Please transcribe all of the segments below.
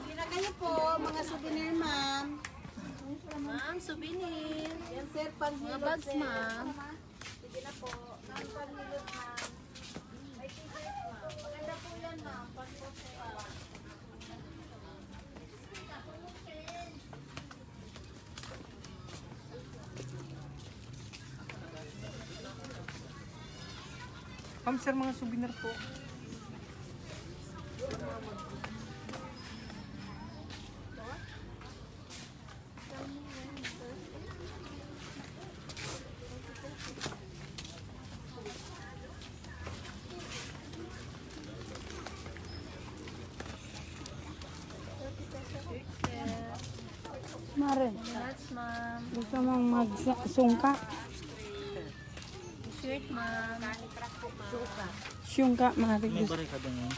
Pinagayo po, mga souvenir, ma'am. Ma'am, souvenir. Yan, sir, panhilot, Mga bags, sir. ma'am. Sige na po. Ma'am, panhilot, ma'am. May t-shirt, ma'am. Maganda po yan, ma'am. Panhilot, ma'am. Ma'am, sir, mga souvenir po. Mare, That's, ma'am. gusto mong magsungka? T-shirt, ma'am. Sungka, Mare. May baray ka doon eh.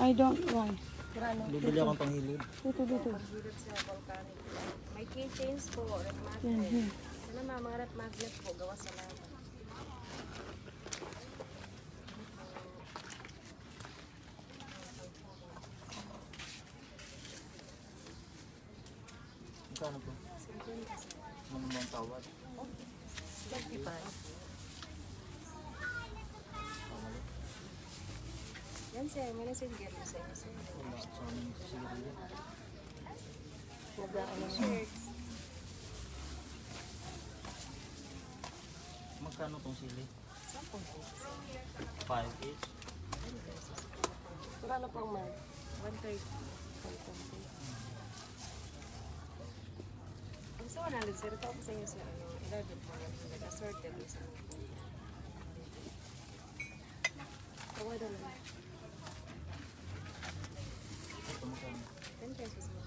I don't want. Bibili akong panghilod. Dito. May keychains po. Red Yan, magnet. yan. Ano ma'am, mga red magnet po. Gawa sa lava. Magkano po? Ano bang tawad? 25. Yan sir, may messenger mo sa inyo sir. Wala sa amin siguro. Nag-ano shirts. Magkano tong sili? 10 5 each? Magkano pong ma'am? 130. 120. Ang sa 100 sir, ito ako sa inyo sa 11 po. Nag-assorted mo sa tawad na lang. Ito magkano? 10 pesos mo.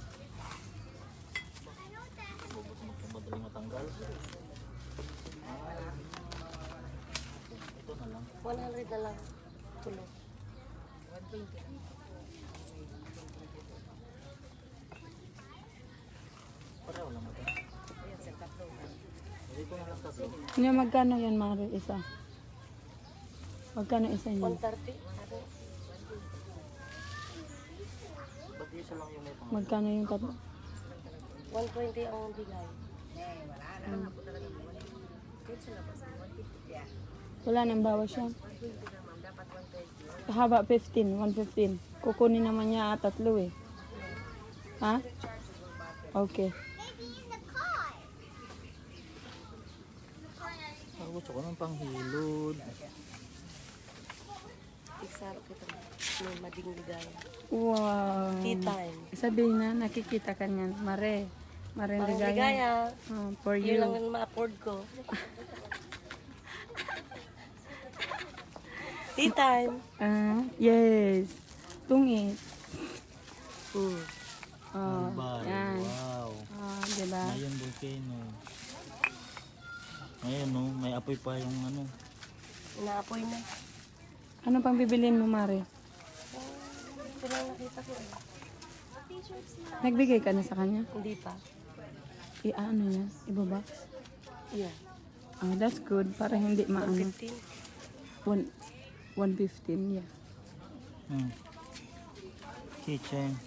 Bubot mo itong madaling matanggal. Ito na lang. 100 na lang. Tulo. 120 lang. Pareho lang ito. Ayan sir, tatlo. Dito na lang tatlo. Yan, magkano yan, Mare? Isa. Magkano isa niyan? 130. Ba't isa lang yung may panghilod? Magkano yung tatlo? 120 ang bigay. Kahit sa labas, 150 yan. Wala nang bawas yan. 120 na ma'am, dapat 120. Haba 15, 115. Kukunin naman niya tatlo eh. Ha? Okay. Gusto ko ng panghilod. Iksarap ito. May mading ligaya. Wow. Tea time. Sabihin na, nakikita ka niyan. Mare. Mare Parang ligaya. ligaya. For Yun you. lang ang ma-afford ko. Tea time. Yes. Tungit. Hmm. Oh, Albay. yan. Wow. Diba? Mayan volcano. Ngayon no, may apoy pa yung ano. Inaapoy na. Ano pang bibilin mo, Mare? Ito lang nakita ko. Nagbigay ka na sa kanya? Hindi pa. Ano yan? Ibobox? Yeah. Oh, that's good. Para hindi maano. 115. 115, yeah. Kitchen.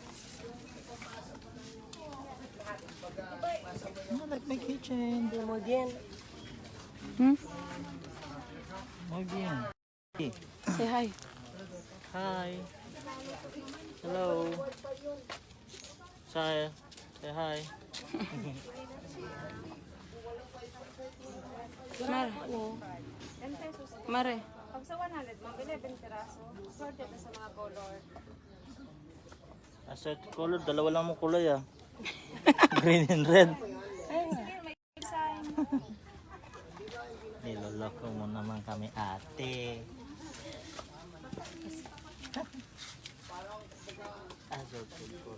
I like my kitchen. Alam mo din. Hmm? Muy bien. Say hi. Hi. Hello. Say hi. Mare. Ano? Mare. Pag sa 100, ma'am, 11 piraso. Sorted na sa mga color. Asset color, dalawa lang mo kulay ah. Green and red. Niloloko mo naman kami ate. Asset color.